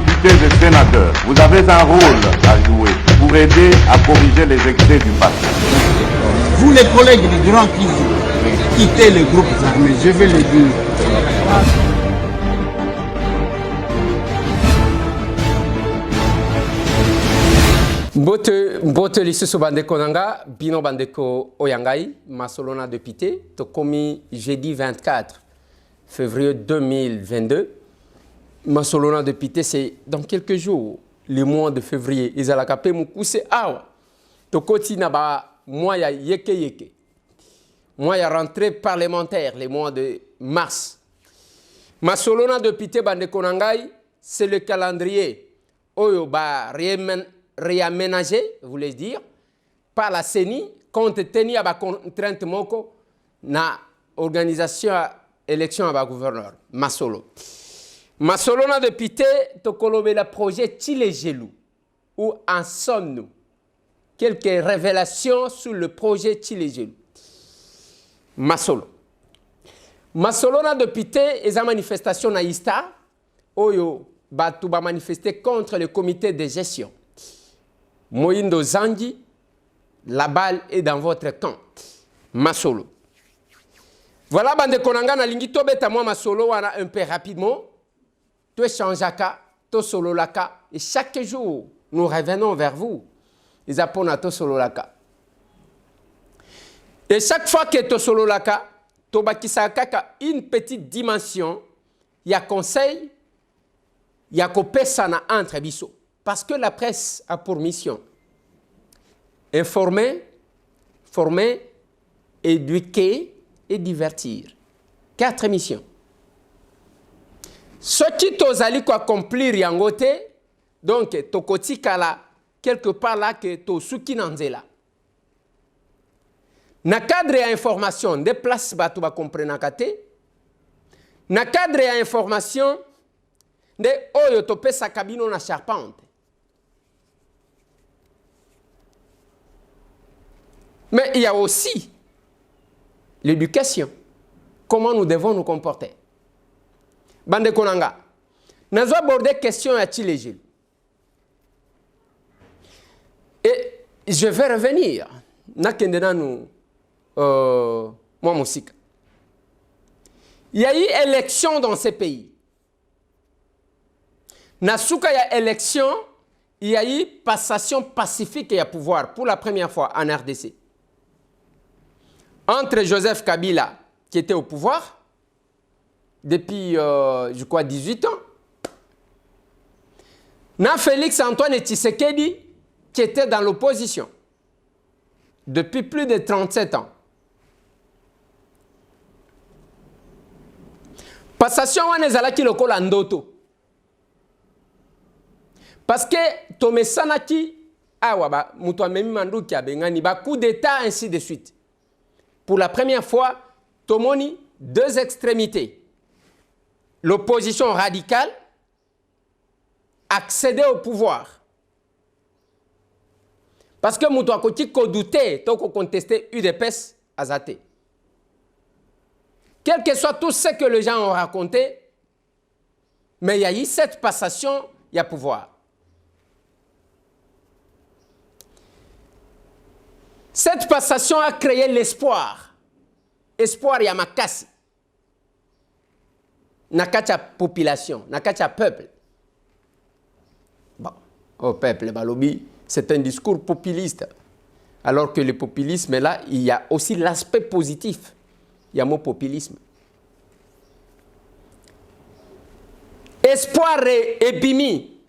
députés et sénateurs, vous avez un rôle à jouer pour aider à corriger les excès du passé. Vous les collègues du Grand Kivu, quittez les groupes armés, je vais le dire. Mbote lisusu bandeko nanga bino bandeko oyangai masolona député to komi jeudi 24 février 2022 masolona député c'est dans quelques jours le mois de février izalaka pe mukuse awa to koti na ba mois ya yeke mois ya rentrée parlementaire les mois de mars masolona député bandeko nangai c'est le calendrier oyo ba réaménagé, voulez dire, par la CENI, compte tenu à la contrainte moko na organisation élection à la gouverneur Masolo. Masolo na député to kolobé le projet Tilegelou. Où en sommes-nous? Quelques révélations sur le projet Tilegelou. Masolo. Masolo na député et sa manifestation na Ista oyo batu ba manifester contre le comité de gestion. Moïndo Zandi, la balle est dans votre camp. Masolo. Voilà, bande konanga na lingi to beta moi Masolo wana un peu rapidement. To changeaka, to solo laka et chaque jour nous revenons vers vous. Ils appellent à to solo laka. Et chaque fois que to solo laka, to bakisaka une petite dimension, il y a conseil, il y a kopesa na entre biso. Parce que la presse a pour mission informer, former, éduquer et divertir. 4 missions. Ce qui t'osali ko accomplir yangote, donc tokoti kala quelque part là que to suki nanzela. Na cadre ya information de place batu ba comprendre kate. Na cadre ya information de oyo to pesa kabino na charpente. Mais il y a aussi l'éducation. Comment nous devons nous comporter. Bande Konanga, nous avons abordé question à Tilegelou. Et je vais revenir. Il y a eu élection dans ces pays. Nasuka, il y a élection, il y a eu passation pacifique et à pouvoir pour la première fois en RDC. Entre Joseph Kabila, qui était au pouvoir depuis, je crois, 18 ans, na Félix Antoine Tshisekedi, qui était dans l'opposition depuis plus de 37 ans. Passation wana ezalaki lokola ndoto. Parce que tomesanaki awa ba mutu amemi manduki abengani ba coup d'état ainsi de suite. Pour la première fois, tomoni deux extrémités. L'opposition radicale accédait au pouvoir. Parce que mutu akoti ko douter, to ko contester UDPS azate. Quel que soit tout ce que les gens ont raconté, mais il y a eu cette passation, il y a pouvoir. Cette passation a créé l'espoir. Espoir yamakasi. Nakacha population, nakacha peuple. Bon, au peuple, balobi, c'est un discours populiste. Alors que le populisme, là, il y a aussi l'aspect positif. Il y a mon populisme. Espoir et bimi.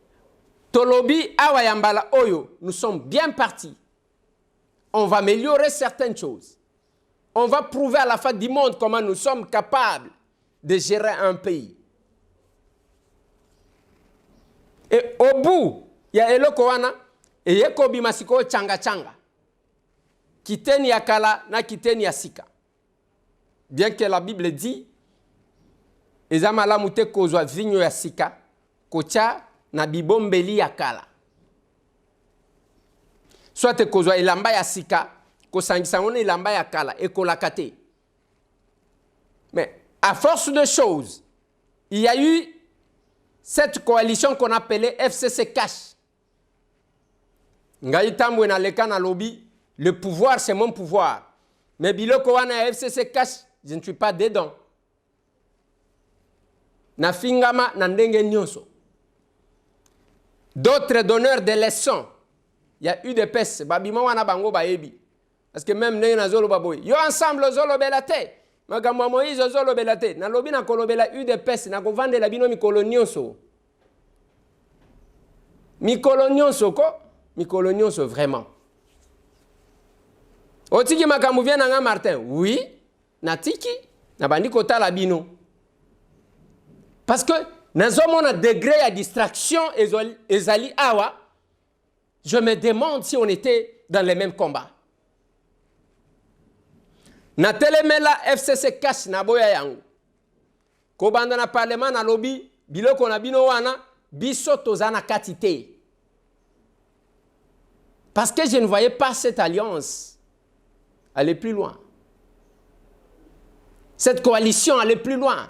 Tolobi awayambala oyo. Nous sommes bien partis. On va améliorer certaines choses. On va prouver à la fin du monde comment nous sommes capables de gérer un pays. Et au bout, il y a eloko wana et yekobi masiko changa changa. Kiteni yakala na kiteni yasika. Bien que la Bible dit ezamala mute kozwa vinyo yasika kocha na bibombeli yakala. Soit kozwa ilamba ya sika, kosangisa ngone ilamba ya kala, ekolakate. Mais à force de choses, il y a eu cette coalition qu'on appelait FCC Cash. Ngaïtambou na leka na lobby, le pouvoir c'est mon pouvoir. Mais biloko wana FCC Cash, je ne suis pas dedans. Na fingama na ndenge nyonso. D'autres donneurs de leçons. Il y a eu des pestes. Babima wana bango baebi. Parce que même ndenge na zolo baboy. Yo ensemble zolo belate. Magambo Moïse zolo belate. Na lobi na kolobela eu des pestes. Na kovande la bino mikolo nyonso. Mikolo nyonso ko? Mikolo nyonso vraiment. Otiki makambo vient na Martin. Oui. Na tiki. Na bandi kota la bino. Parce que nous avons un degré à distraction ezali awa. Je me demande si on était dans les mêmes combats. Na telemela FCC Cash na boya yangu. Kobanda na parlement na lobby biloko na bino wana biso tozana katite. Parce que je ne voyais pas cette alliance aller plus loin. Cette coalition aller plus loin.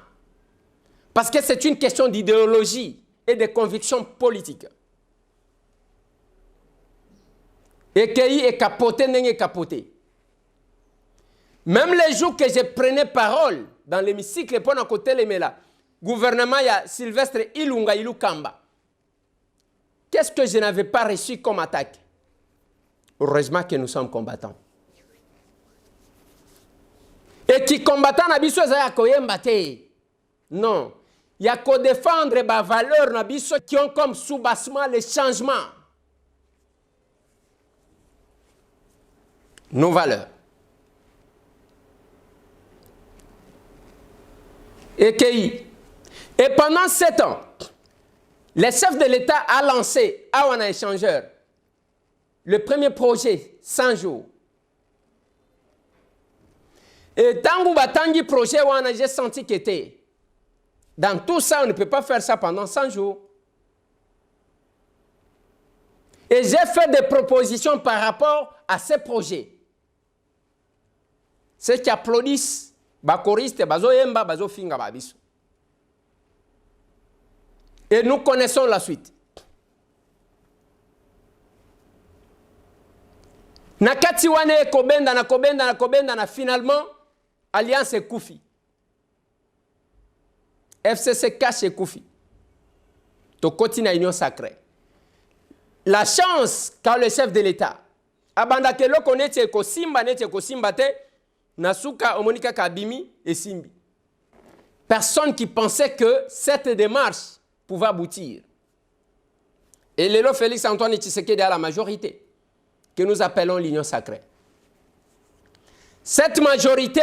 Parce que c'est une question d'idéologie et de convictions politiques. Et qui est capoté, n'est capoté. Même les jours que je prenais parole dans l'hémicycle, pour côté les là, gouvernement, il y a Sylvestre Ilunga Ilukamba. Qu'est-ce que je n'avais pas reçu comme attaque? Heureusement que nous sommes combattants. Et qui combattant n'abisso à koyembate. Non. Il y a qu'à défendre les valeurs qui ont comme soubassement les changements. Nos valeurs. Et pendant 7 ans, le chef de l'État a lancé à un échangeur le premier projet 100 jours. Et tant que le projet, j'ai senti qu'il était. Dans tout ça, on ne peut pas faire ça pendant 100 jours. Et j'ai fait des propositions par rapport à ces projets. Ceux qui applaudissent, bakoriste, bazo yemba, bazo finga babiso. Et nous connaissons la suite. Nakati wane kobenda, finalement, Alliance est Koufi. FCC Cash et Koufi. Tokoti na union sacrée. La chance quand le chef de l'État abanda ke lo konete ko simba nete ko simba te nasuka omonika kabimi et simbi. Personne qui pensait que cette démarche pouvait aboutir. Et Lelo Félix Antoine Tshisekedi à la majorité que nous appelons l'union sacrée. Cette majorité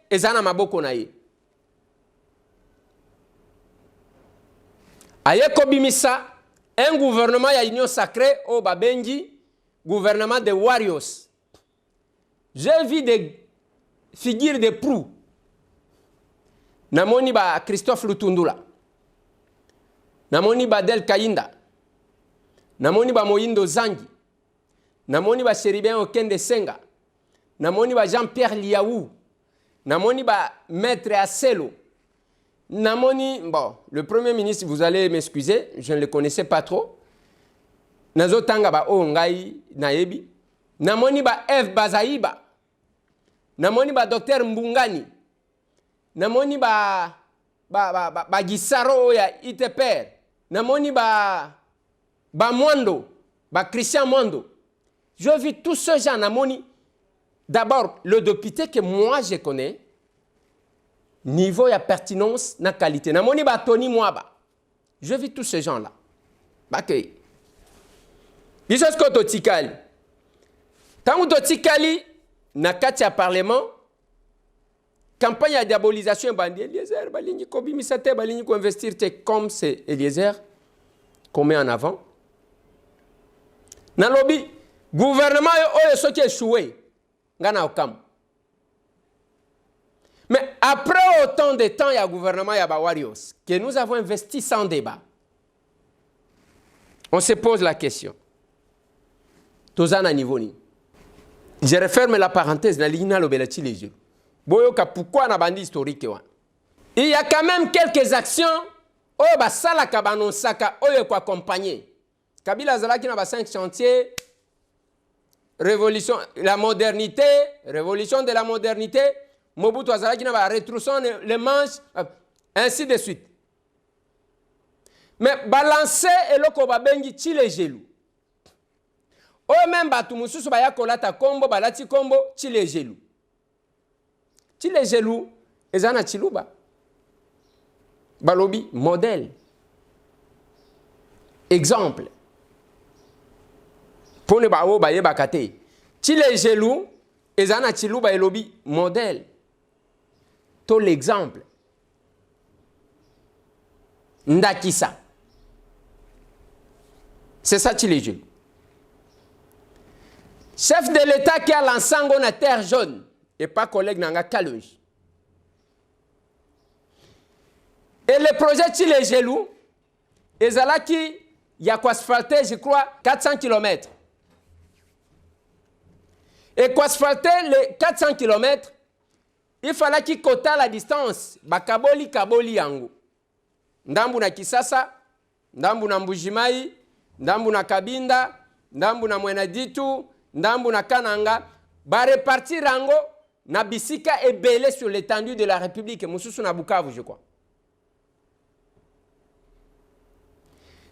est Zana Maboko naye. Ayeko bimisa, un gouvernement ya union sacrée au Babengi, gouvernement de warriors. J'ai vu des figures de proue. Namoni ba Christophe Lutundula. Namoni ba Del Kayinda. Namoni ba Moyindo Zangi. Namoni ba Cheribien Okende Senga. Namoni ba Jean-Pierre Liaou. Namoni ba Maître Asselo. Namoni, bon, le Premier ministre, vous allez m'excuser, je ne le connaissais pas trop. Nazo tanga ba o ngai naebi. Namoni ba F Bazaïba. Namoni ba Dr Mbungani. Namoni ba Gisaro ya Iteper. Namoni ba Mwando, ba Christian Mwando. Je vis tous ces gens, Namoni. D'abord, le député que moi je connais, niveau ya pertinence, na qualité. Namoni ba Tony Mwaba. Je vis tous ces gens-là. Bakay. Bisos ko to tikali. Tangu to tikali, na kati ya parlement, campagne de diabolisation bandi Eliezer, balingi ko bimisate, balingi ko investir te comme c'est Eliezer qu'on met en avant. Na lobby, gouvernement oyo soki échoué, ngana okam. Mais après autant de temps, il y a un gouvernement, il y a Warriors, que nous avons investi sans débat. On se pose la question. Tozana niveau ni. Je referme la parenthèse, na ligna lobelati les yeux. Boyoka, pourquoi na bandi historique? Il y a quand même quelques actions oyo basalaka banonsaka oyo ko accompagner. Kabila azalaki na ba 5 chantiers, révolution, la modernité, révolution de la modernité, Mobutu azalaki na ba retroussant les manches, ainsi de suite. Mais balancer eloko babengi Tshile Gelou. Oyo même batu mususu baya kolata kombo balati kombo Tshile Gelou. Tshile Gelou ezana Chiluba. Balobi modèle. Exemple. Pour ne pas baye bakate. Tshile Gelou ezana Chiluba elobi modèle. To l'exemple. Ndakisa. C'est ça Tshile Gelou. Chef de l'État qui a lancé la terre jaune et pas collègue Nanga Kalonji. Et le projet Tshile Gelou, ezalaki y a quoi asphalter, je crois, 400 km. Et quoi asphalter les 400 km, il fallait qu'il quota la distance. Bakaboli kaboli yango. Ndambu na Kisasa, ndambu na Mbujimai, ndambu na Kabinda, ndambu na Mwenaditu, ndambu na Kananga, ba répartir rango na bisika ebele sur l'étendue de la République, mususu na Bukavu, je crois.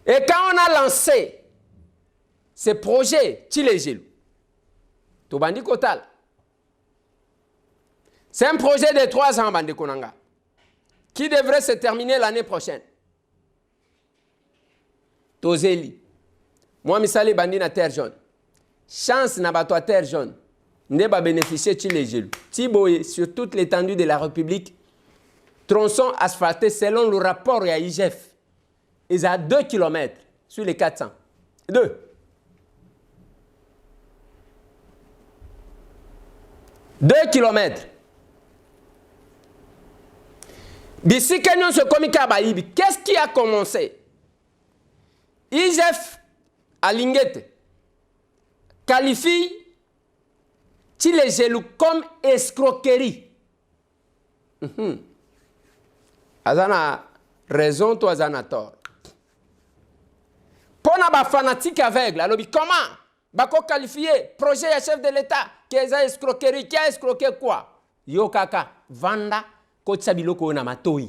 Et quand on a lancé ce projet Tshile Gelou, Tobandi Kotal, c'est un projet de 3 ans, Bande Konanga, qui devrait se terminer l'année prochaine. Tozeli, moi, misali bandi na terre jaune. Chance na bato à terre jaune. Ne ba bénéficier Tshile Gelou. Tiboye, sur toute l'étendue de la République, tronçon asphalté selon le rapport à IGF. Ils ont 2 km sur les 400. 2. 2 km. D'ici que nous sommes commis à Baïbi, qu'est-ce qui a commencé? IGF à Linguette qualifie Tshile Gelou comme escroquerie. Azana raison, toi azana tort. Pour na ba fanatique aveugle, alors comment bako qualifier projet à chef de l'État qui est escroquerie, qui a escroqué quoi? Yo kaka vanda kotsa biloko na matoi.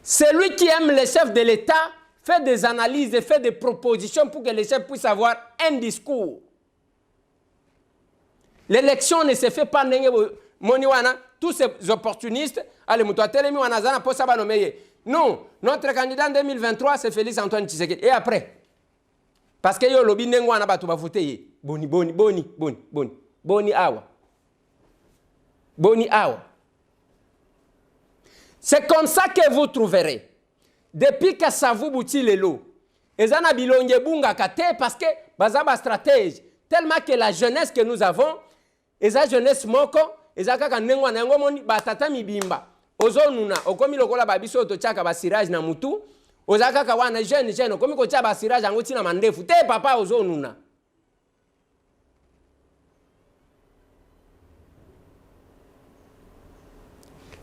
Celui qui aime le chef de l'État fait des analyses et fait des propositions pour que les chefs puissent avoir un discours. L'élection ne se fait pas moniwana, tous ces opportunistes, allez, moutoatelemi wanazana pour ça nommer. Non, notre candidat en 2023 c'est Félix Antoine Tshisekedi. Et après, parce que yo lobi nengo wana batu ba voter boni awa. Boni awa. C'est comme ça que vous trouverez. Depuis que ça vous boutit les lots, et ça n'a bilonge bunga kate parce que bazaba stratège tellement que la jeunesse que nous avons, et ça jeunesse moko, et ça kaka nengo na ngo moni batata mibimba. Ozo nuna, okomi lokola babiso to chaka basirage na mutu, oza kaka wana jeune okomi ko chaba basirage ango tina mandefu. Te papa ozo nuna.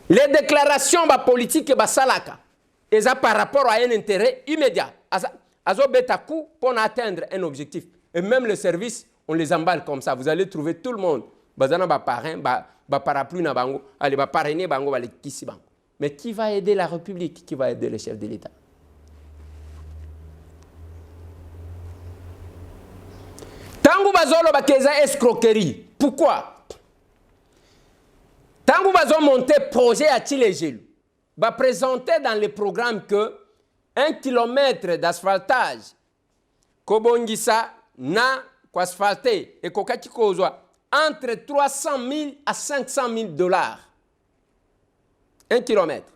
Les déclarations politiques basalaka, et ça par rapport à un intérêt immédiat. Azo betaku pour atteindre un objectif. Et même les services, on les emballe comme ça. Vous allez trouver tout le monde. Bazana ba parrain, ba parapluie na bango, allez ba parrainer bango, ba kisi bango. Mais qui va aider la République? Qui va aider le chef de l'État? Tangu bazolo ba keza escroquerie. Pourquoi? Tangu bazo monter projet à Tshile Gelou, va présenter dans le programme que 1 kilomètre d'asphaltage, kobongisa na asphalté et kokaki kozwa entre 300 000 à 500 000 $. 1 kilomètre.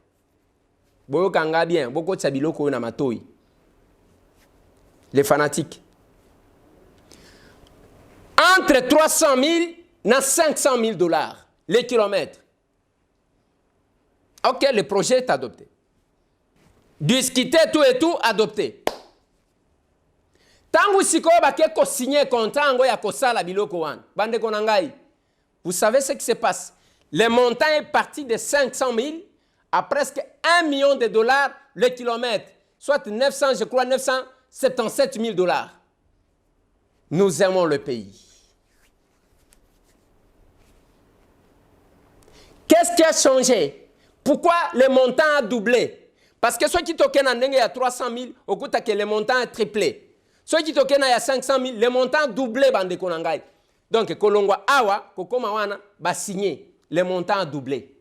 Boyo kanga bien, boko tsabiloko na matoi. Les fanatiques. Entre 300 000 et 500 000 $. Les kilomètres. Ok, le projet est adopté. Discuter tout et tout, adopté. Tangu siko bake ko signer contrat ngo ya kosala biloko wan. Bande konangai. Vous savez ce qui se passe? Le montant est parti de 500 000 à presque 1 million de dollars le kilomètre, soit 900, je crois, 977 000 dollars. Nous aimons le pays. Qu'est-ce qui a changé? Pourquoi le montant a doublé? Parce que ceux qui toquent en il y a 300 000, au coup, le montant a triplé. Ceux qui toquent il y a 500 000, le montant a doublé. Donc, Kolongwa Awa, Kokoma Wana, va signer. Le montant a doublé.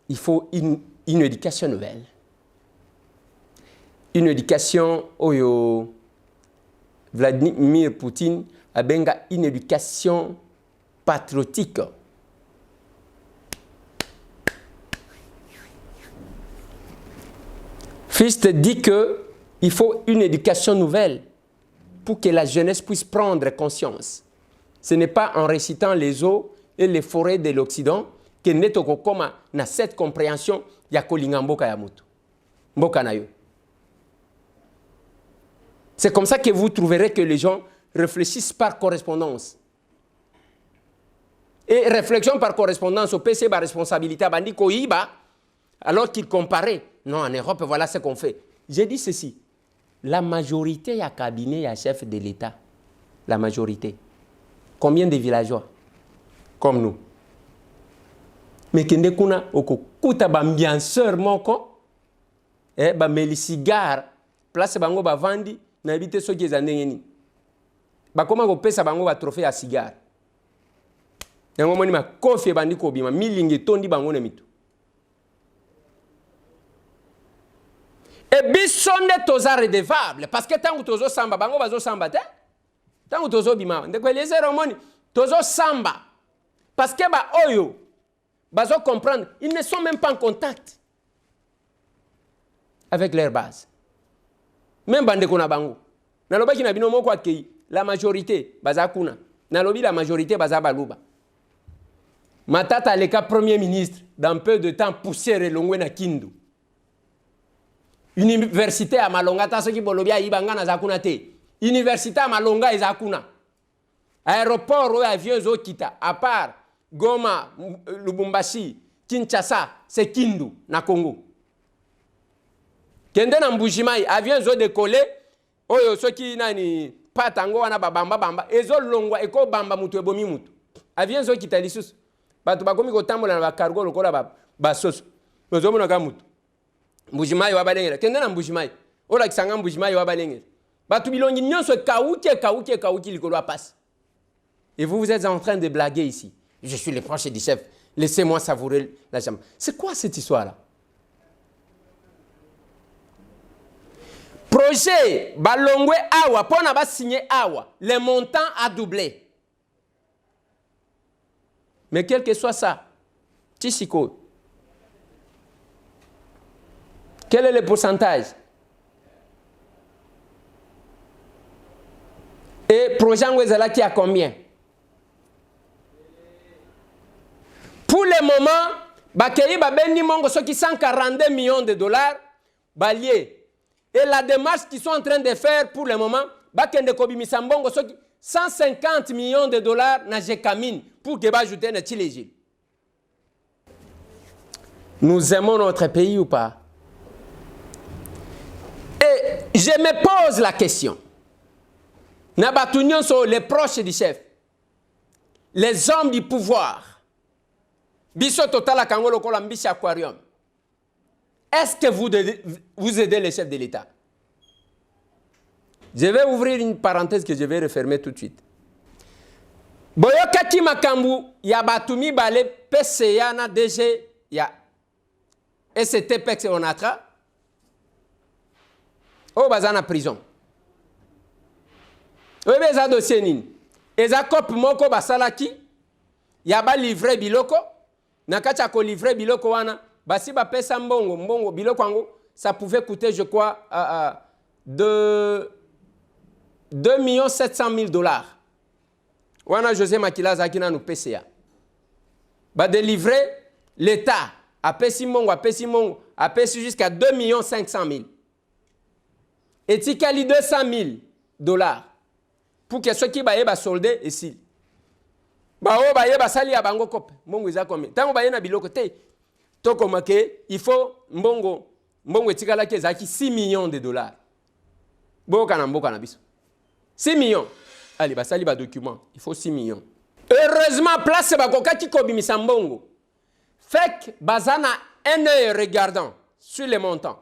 Il faut une éducation nouvelle. Une éducation, oyo, Vladimir Poutine a benga une éducation patriotique. Fils dit qu'il faut une éducation nouvelle pour que la jeunesse puisse prendre conscience. Ce n'est pas en récitant les eaux et les forêts de l'Occident que nous avons cette compréhension de Kolinga Mboka Yamutu. Mboka Nayo. C'est comme ça que vous trouverez que les gens réfléchissent par correspondance. Et réflexion par correspondance, au PC, la responsabilité, alors qu'ils comparaient. Non, en Europe, voilà ce qu'on fait. J'ai dit ceci. La majorité, il y a cabinet, il y a chef de l'État. La majorité. Combien de villageois? Comme nous. Mais quand on a un bien sûr, un cigare, place bango ba vandi, na habite ceux qui sont en ba comment on peut ça bango ba trophée à cigare. Yango moni ma kofi bandi ko bima milingi tondi bango na mitu. Et bisonne toza redevable parce que tant que tozo samba bango bazo samba te. Tant que tozo bima ndeko les cérémonies tozo samba parce que ba oyo bazo comprendre, ils ne sont même pas en contact avec leur base. Même bande kona bango. Naloba ki na bino moko akei, la majorité baza kuna. Nalobi la majorité baza baluba. Matata leka premier ministre dans peu de temps poussière elongwe na Kindu. Université à Malonga ta soki bolobia ibanga na zakuna te. Université à Malonga ezakuna. Aéroport ou avion zo kita à part Goma, Lubumbashi, Kinshasa, c'est Kindu na Congo. Kende na Mbujimai, avion zo décollé, oyo soki nani patango wana babamba bamba, ezo longwa eko bamba mutu ebomi mutu. Avion zo kita lisusu. Batu bakomi ko tambola na ba cargo lokola ba soso. Ozo mona ka mutu. Mbujimai wa balengela. Kende na Mbujimai. Ola kisanga Mbujimai wa balengela. Batu bilongi nyonso kauki likolo a passe. Et vous êtes en train de blaguer ici. Je suis le proche du chef. Laissez-moi savourer la jambe. C'est quoi cette histoire-là? Projet Balongwe Awa, pour n'a pas signé Awa, le montant a doublé. Mais quel que soit ça, Tissiko, quel est le pourcentage? Et projet Ngwezala qui a combien? Pour le moment, Bakei Babendi Mongo, ceux qui 142 millions de dollars, baliés. Et la démarche qu'ils sont en train de faire pour le moment, Bakende Kobi Misambongo, ceux qui 150 millions de dollars na Jekamine pour que ajouter na Tilégil. Nous aimons notre pays ou pas? Et je me pose la question. Nabatunion sont les proches du chef, les hommes du pouvoir. Biso Total Kangolo Kolambisi Aquarium. Est-ce que vous aidez les chefs de l'État? Je vais ouvrir une parenthèse que je vais refermer tout de suite. Boyokati Makambu, ya Batumi Bale, PCA na DG, ya STPEX et Onatra. Oh, bazana prison. Oui, mais ça dossier nini. Eza cop moko basalaki, ya ba livré biloko. Nakacha ko livrer biloko wana basi ba pesa mbongo biloko ango ça pouvait coûter je crois 2 700 000 $. Wana José Makila zakina nous PCA ba délivrer l'état a pesi mbongo a pesi jusqu'à 2 500 000 et tikali 200 000 $ pour que ceux qui ba soldé ici. Ba o ba ye ba sali ya bango kope mbongo iza combien tango ba ye na biloko te tokomake il faut mbongo etikala ke ezaki 6 millions de dollars. Boka na mboka na biso. 6 millions. Allez, basali ba document, il faut 6 millions. Heureusement place bakokaki kobimisa mbongo. Fek bazana un œil regardant sur les montants.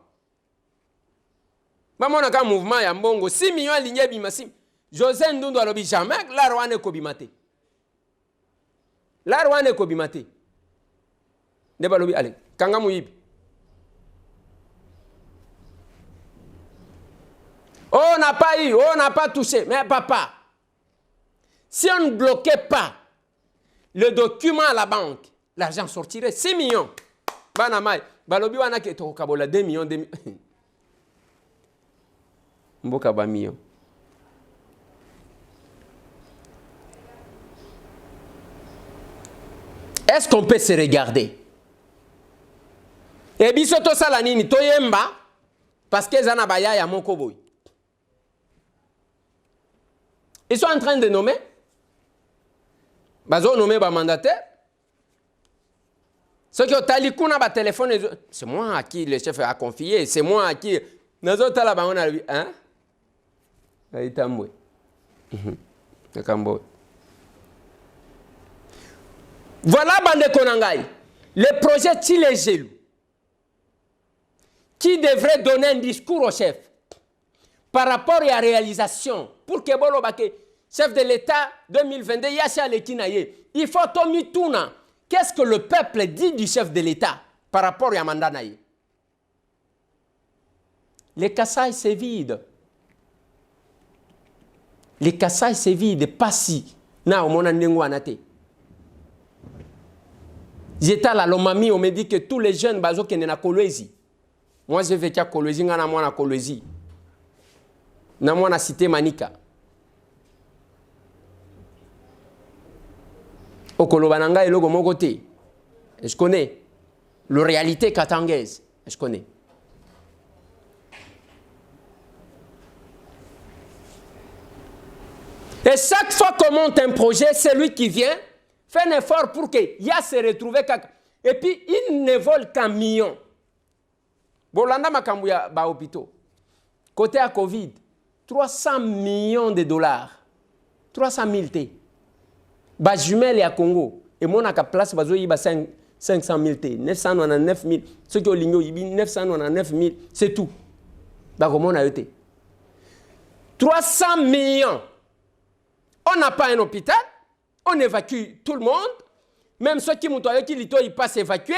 Bamona ka mouvement ya mbongo 6 millions aligné bimasi. José Ndundu alobi jamais la rwane kobimate. La rwane kobimate. Ne balobi allez, kanga muyibi. On n'a pas eu, on n'a pas touché. Mais papa, si on ne bloquait pas le document à la banque, l'argent sortirait 6 millions. Banamai, balobi wana ke to kabola 2 millions, 2 millions. Mboka ba millions. Est-ce qu'on peut se regarder? Et bisoto salanini toyemba parce que zana baya ya moko boy. Ils sont en train de nommer. Bazo nommer ba mandataire. Ceux qui ont talikuna ba téléphone, c'est moi à qui le chef a confié, c'est moi à qui nazo tala ba on a vu, hein? Aitambwe. Kambo. Voilà bande konangai. Le projet Tilégelu qui devrait donner un discours au chef par rapport à la réalisation pour que Bolo Bake, chef de l'État 2022, il faut Tomi Tuna. Qu'est-ce que le peuple dit du chef de l'État par rapport à Manda Naye? Les Kassai, c'est vide. Les Kassai, c'est vide. Pas si. Na, au monandengo anate. J'étais à la Lomami, on me dit que tous les jeunes bazo qui na Kolwezi. Moi, j'ai vécu à Kolwezi, ngana moi na Kolwezi. Na moi na cité Manika. Okolobananga et logo mogote. Je connais. La réalité katangaise. Je connais. Et chaque fois qu'on monte un projet, c'est lui qui vient, fait un effort pour qu'il y a se retrouver. Et puis, il ne vole qu'un million. Bolanda Makambuya ba hôpitaux. Côté à Covid, 300 millions de dollars. 300 000 T. Ba jumelle à Congo. Et mon à place, bazo y 500 000 T. 999 000. Ceux qui ont l'igno, 999 000. C'est tout. Bah, comment on a été? 300 millions. On n'a pas un hôpital. On évacue tout le monde. Même ceux qui montent avec qui ils passent évacuer.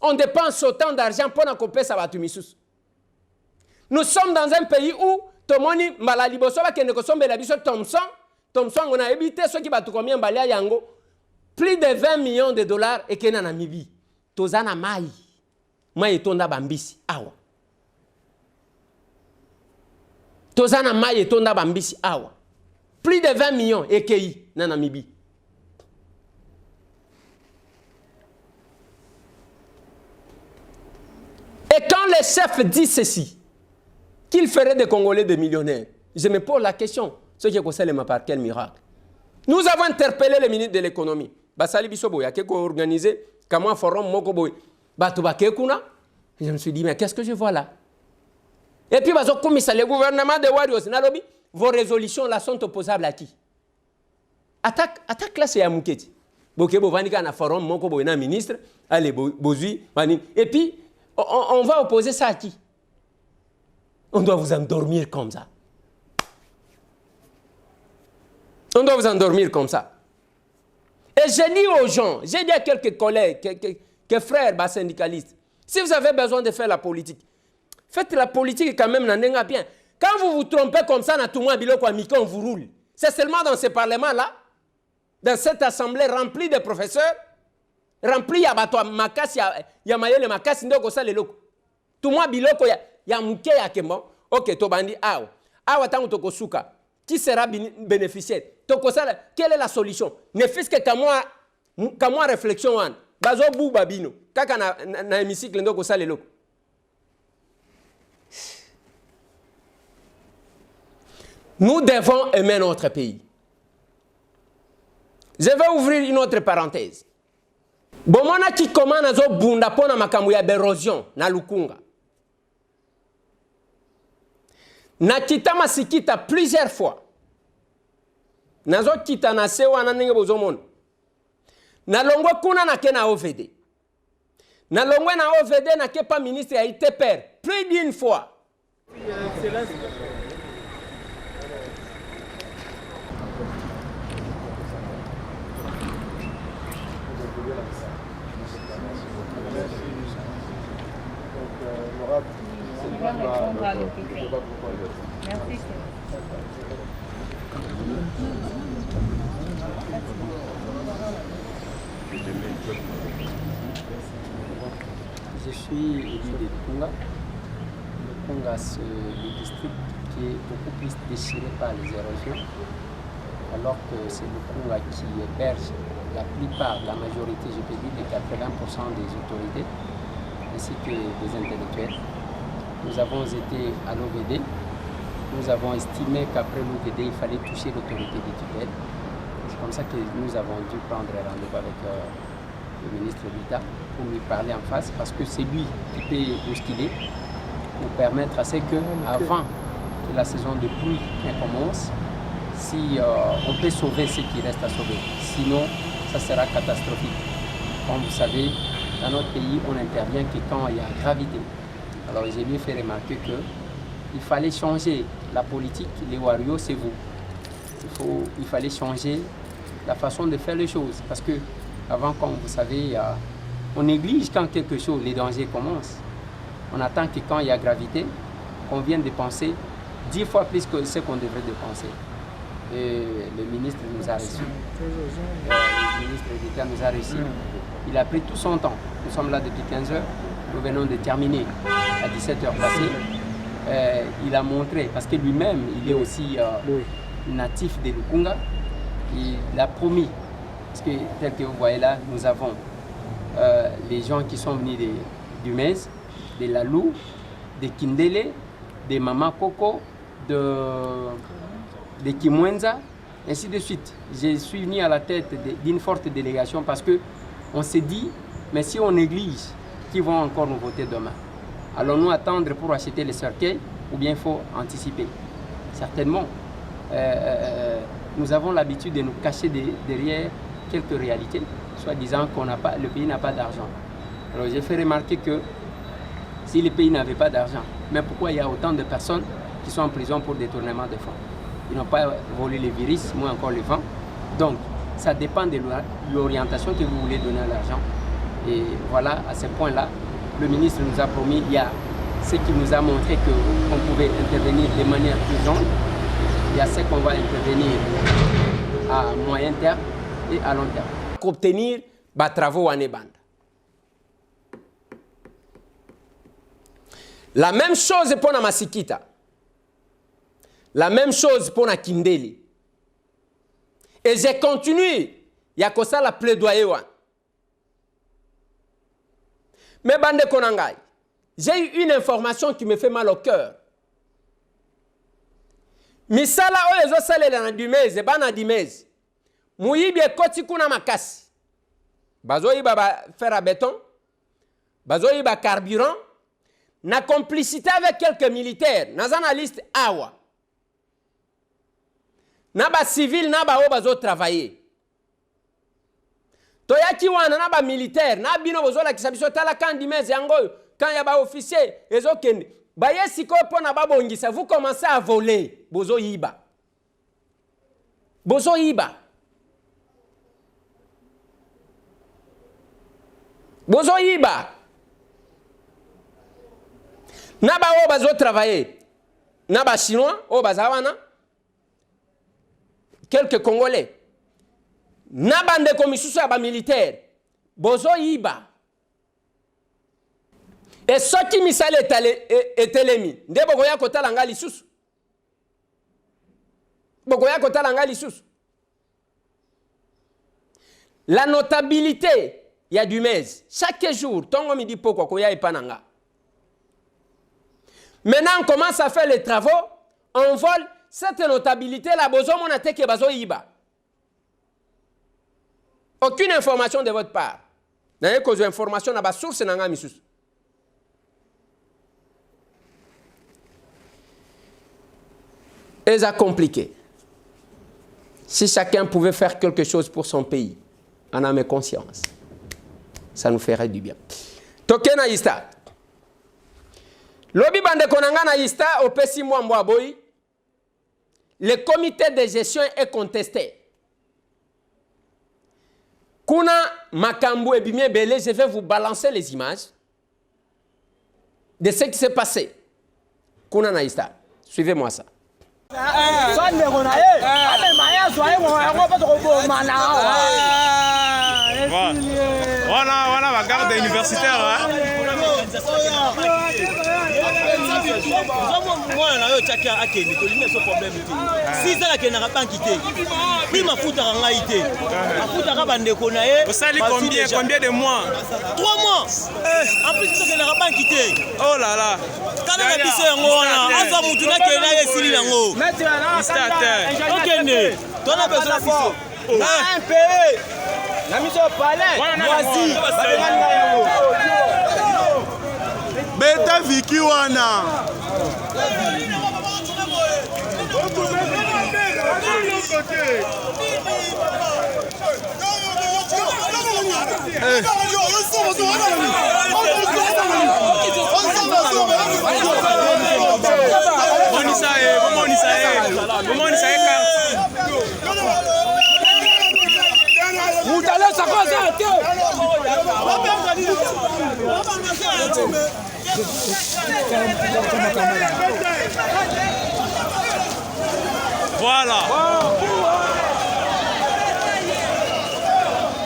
On dépense autant d'argent pour accompagner ça. Nous sommes dans un pays où tout le monde maladi bosoba qui ne consomme la biso Thomson, on a évité ceux qui battent combien balaya yango plus de 20 millions de dollars et kena Namibie. Tozana mai etonda bambisi awa. Tozana mai etonda bambisi awa. Plus de 20 millions et kei na Namibie. Et quand le chef dit ceci, qu'il ferait des Congolais des millionnaires, je me pose la question, ce qui est conseillé par quel miracle? Nous avons interpellé le ministre de l'économie. Basali Bisobo, il y a quelqu'un organisé, comme un forum Mokoboy. Je me suis dit, mais qu'est-ce que je vois là? Et puis, le gouvernement de Warriors, vos résolutions là sont opposables à qui? Attaque là, c'est à Mouketi. Bokebo Vanika na forum Mokoboy na ministre, allez, Bozui, et puis, on va opposer ça à qui? On doit vous endormir comme ça. On doit vous endormir comme ça. Et j'ai dit aux gens, j'ai dit à quelques collègues, quelques frères syndicalistes, si vous avez besoin de faire la politique, faites la politique quand même, n'en bien. Quand vous vous trompez comme ça, on vous roule. C'est seulement dans ce parlement-là, dans cette assemblée remplie de professeurs, rempli ya bato makasi ya mayele makasi ndoko sa leloko tout moi biloko ya muke ya kembo OK to bandi awa tango toko suka qui sera bénéficiaire toko sala quelle est la solution ne fils que kamwa réflexion wan bazo bu babino kaka na hémicycle ndoko sa leloko. Nous devons aimer notre pays. Je vais ouvrir une autre parenthèse. bomona ki koma nazo bunda pona makambo ya berosion na Lukunga. Na kita masikita plusieurs fois. Nazo kita na sewa na ndenge bozomona. Na longwe kuna na ke na OVD. Na longwe na OVD na ke pa ministre ya ITPR plus d'une fois. Je suis élu de Lukunga. Lukunga, c'est le district qui est beaucoup plus déchiré par les érosions, alors que c'est Lukunga qui héberge la plupart, la majorité, je peux dire, les 80% des autorités, ainsi que des intellectuels. Nous avons été à l'OVD. Nous avons estimé qu'après l'OVD, il fallait toucher l'autorité des tutelles. C'est comme ça que nous avons dû prendre rendez-vous avec le ministre d'État pour lui parler en face, parce que c'est lui qui peut bousculer pour permettre à ce que, avant que la saison de pluie commence, si on peut sauver ce qui reste à sauver. Sinon, ça sera catastrophique. Comme vous savez, dans notre pays, on n'intervient que quand il y a gravité. Alors, j'ai lui fait remarquer qu'il fallait changer la politique. Les warriors, c'est vous. Il fallait changer la façon de faire les choses. Parce que, avant, comme vous savez, on néglige quand quelque chose, les dangers commencent. On attend que quand il y a gravité, qu'on vienne dépenser 10 fois plus que ce qu'on devrait dépenser. Et le ministre nous a reçus. Le ministre d'État nous a reçus. Il a pris tout son temps. Nous sommes là depuis 15 heures. Nous venons de terminer à 17 heures passées. Il a montré, parce que lui-même, il est aussi natif de Lukunga. Il a promis, parce que tel que vous voyez là, nous avons les gens qui sont venus du Mez, de Lalou, de Kindele, de Mama Koko, de Kimwenza, ainsi de suite. Je suis venu à la tête d'une forte délégation parce qu'on s'est dit, mais si on néglige, qui vont encore nous voter demain? Allons-nous attendre pour acheter les cercueils ou bien il faut anticiper? Certainement. Nous avons l'habitude de nous cacher derrière quelques réalités, soit disant que le pays n'a pas d'argent. Alors j'ai fait remarquer que si le pays n'avait pas d'argent, mais pourquoi il y a autant de personnes qui sont en prison pour détournement de fonds? Ils n'ont pas volé les virus, moins encore les fonds. Donc, ça dépend de l'orientation que vous voulez donner à l'argent. Et voilà, à ce point-là, le ministre nous a promis, il y a ce qui nous a montré qu'on pouvait intervenir de manière urgente. Il y a ce qu'on va intervenir à moyen terme et à long terme. Pour obtenir des travaux à Nebanda. La même chose pour la Masikita. La même chose pour la Kindeli. Et j'ai continué. Il y a ça la plaidoyer. Mais bande konangai, j'ai eu une information qui me fait mal au cœur. Misala oyo ezosalela na Dumez, bana Dumez. Muyibi ekoti kuna makasi. Bazoyiba ba fer à béton. Bazoyiba carburant. Na complicité avec quelques militaires. Dans une liste awa. Na ba civil na ba o bazo travailler. Toyaki wana na ba militaire na bino bozola kisabiso tala kan Dumez yango quand ya ba officier ezokende. Baye siko pona ba bongisa, vous commencez à voler. Bozo yiba. Bozo yiba. Bozo yiba. Naba o bazo travailler. Naba chinois o bazawana. Quelques Congolais. Naba ndeko misusu ya ba militaire. Bozo yiba. Et ce qui misale etelemi. Nde bokoya kotala nga lisusu. Bokoya kotala nga lisusu. La notabilité il y a Dumez. Chaque jour, tongo midi poko koya epananga. Maintenant, on commence à faire les travaux. On vole cette notabilité-là. Bozo monate ke bazo yiba. Aucune information de votre part. naye kozwa information na basource na nga misusu. Eza compliqué. Si chacun pouvait faire quelque chose pour son pays, en âme et conscience, ça nous ferait du bien. Toke na ista. Lobi bande konanga na ista opesi mwambo boy. Le comité de gestion est contesté. Kuna makambo ebimie belé, je vais vous balancer les images de ce qui s'est passé. Kuna na ista. Suivez-moi ça. Voilà la garde universitaire. Combien de mois? 3 mois. En plus, tu n'as pas quitté. Oh là là. Quand on a dit ça, on a besoin de ça. Un pays. La mission au palais. Voici. Beta Viki wana.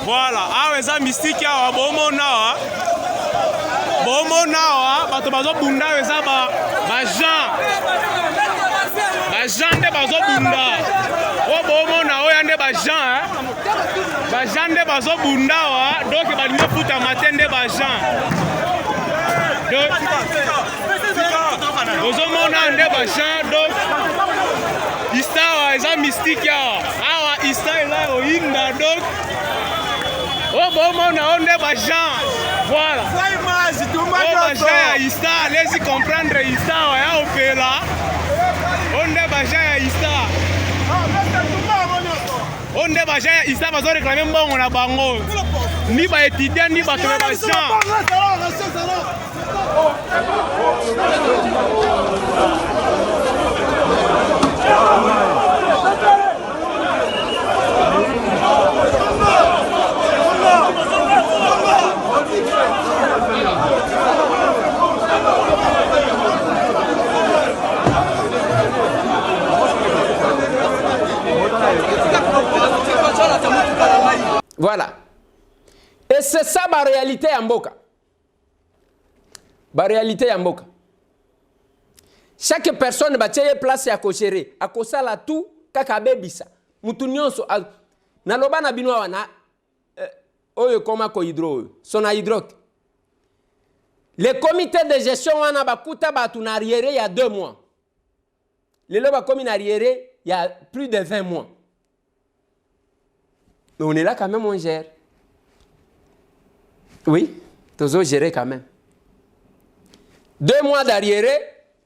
Voilà, ah eza mystique ya bomo na bato bazo bunda eza ba Jean de bazo bunda o bomo na oya nde ba Jean de bazo bunda wa donc ba linga futa matende ba Jean donc bozo mona nde ba Jean donc histoire eza mystique ya awa histoire là oinda donc oh bon on a onde bajan voilà oh bajan ya ista allez-y comprendre ista ya opela onde bajan ya ista onde bajan ya ista bazo réclamer mbongo na bango ni ba étudiant ni ba bajan Voilà. Et c'est ça ma réalité en Mboka. Ma réalité en Mboka. Chaque personne va tirer place à cocher, à kosala tout kakabe bisa. Mutu nyonso na loba na binwa wana oyo koma ko hydro sona hydroc. Le comité de gestion wana bakuta batu na arriéré il y a 2 mois. Le loba komi na arriéré il y a plus de 20 mois. Mais on est là quand même, on gère. Oui, tous gérer quand même. 2 mois d'arriéré,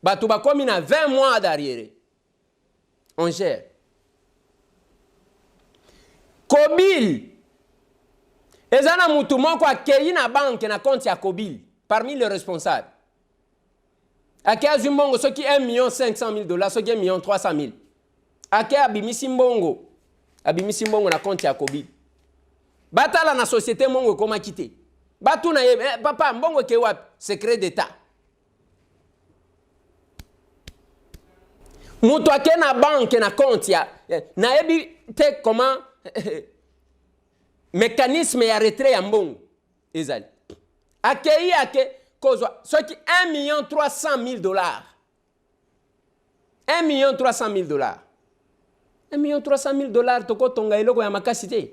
Batouba comme il a 20 mois d'arriéré. On gère. Kobil. Ezana Moutoumon quoi accueilli na banque na compte ya Kobil parmi les responsables. Aké Azumbongo ce qui 1 500 000 $, ce qui 1 300 000. Aké Abimisi Mbongo. Abimisi Mbongo na compte ya Kobil. Batala na société Mbongo koma kité. Batu na papa Mbongo ke wapi secret d'état. Mutu ake na banque na compte ya na ebi te comment mécanisme ya retrait ya Mbongo ezali. Akei ake kozwa ce qui 1 300 000 $. 1 300 000 $. 1 300 000 $, toko tonga eloko ya makasi te.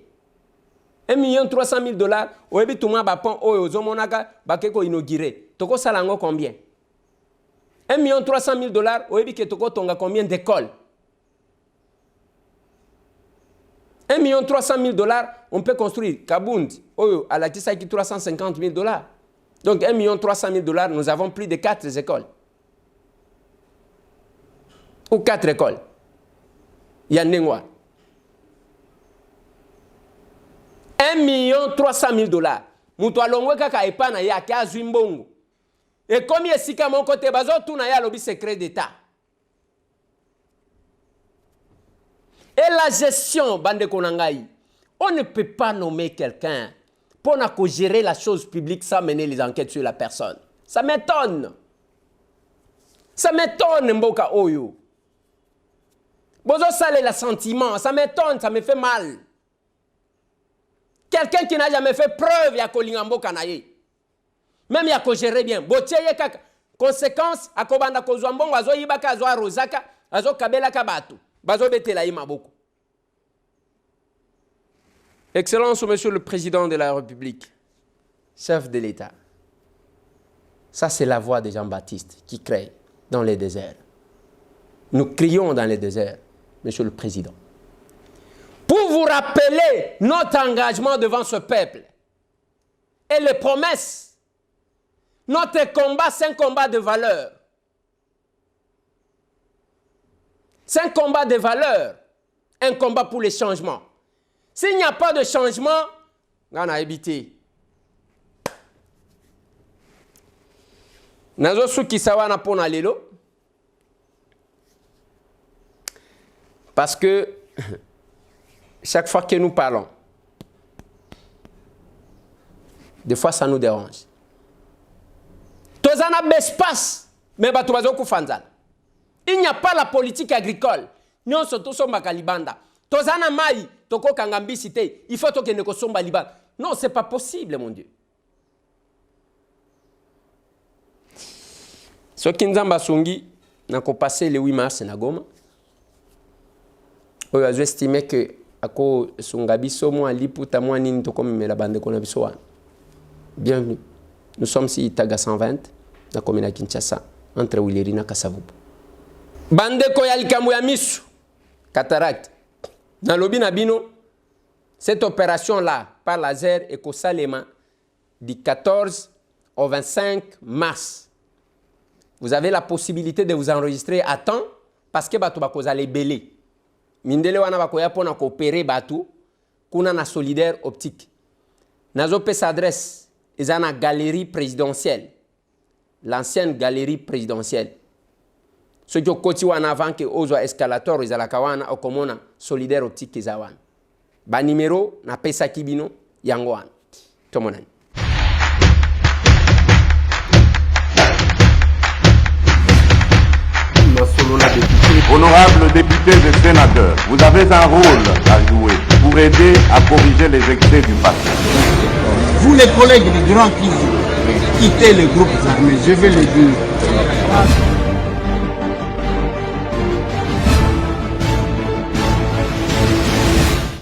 1 300 000 $, oyebi tuma ba pont oyo ozomonaka bakeko inauguré. Toko salango combien? 1 300 000 $, oyebi ke toko tonga combien d'écoles? 1 300 000 $, on peut construire Kabundi, Oh, à la tissa qui 350 000 $. Donc 1 300 000 $, nous avons plus de 4 écoles. Ou 4 écoles. Il y a Nengwa. 1 300 000 $. Moutou alongwe kaka epana ya kia zwimbongo. Et comme il y a sika mon côté, bazo tout na ya lobby secret d'État. Et la gestion, bande konangai, on ne peut pas nommer quelqu'un pour gérer la chose publique sans mener les enquêtes sur la personne. Ça m'étonne. Ça m'étonne, Mboka Oyo. Bozo sale l'assentiment, ça m'étonne, ça me fait mal. Quelqu'un qui n'a jamais fait preuve, il y a Kolingambo Kanaye. Même il y a gérer bien. Botieye kaka. Conséquence, à Kobanda Kozwambongo, Azo Yibaka, Azo Arozaka, Azo Kabela Kabatu. Bazo Betela Imaboko. Excellence, Monsieur le Président de la République, chef de l'État. Ça, c'est la voix de Jean-Baptiste qui crée dans les déserts. Nous crions dans les déserts, Monsieur le Président. Pour vous rappeler notre engagement devant ce peuple et les promesses, notre combat, c'est un combat de valeurs. C'est un combat de valeurs, un combat pour les changements. S'il n'y a pas de changement, on a évité. Nazo suki sawa na pona lelo. Parce que chaque fois que nous parlons, des fois ça nous dérange. Tozana bespace, mais batubazo kufanzala. Il n'y a pas la politique agricole. Nous sommes tous en Makalibanda. Tozana mai, toko kangambi cité. Il faut que nous sommes Liban. Non, c'est pas possible, mon Dieu. Ce qui nous a songi, n'a passé le 8 mars na Goma. On a estimé que ako songabi somo ali puta moi nini to comme la bande qu'on a biso. Bienvenue. Nous sommes ici Taga 120 na commune à Kinshasa entre Wileri na Kasavubu. Bande ko ya likambo ya misu cataracte. Dans lobi na bino cette opération là par laser et ko salema du 14 au 25 mars. Vous avez la possibilité de vous enregistrer à temps parce que bato bako zale belé. Mindele wana bako ya pona coopérer batu kuna na solidaire optique. Nazo pesa adresse ezana galerie présidentielle. L'ancienne galerie présidentielle. Ce qui koti wana avant que ozo escalator ezalaka wana okomona solidaire optique ezawana. Ba numéro na pesa kibino yango wana. Tomonani. Honorables députés et sénateurs, vous avez un rôle à jouer pour aider à corriger les excès du passé. Vous les collègues du Grand Kivu, quittez les groupes armés, je vais le dire.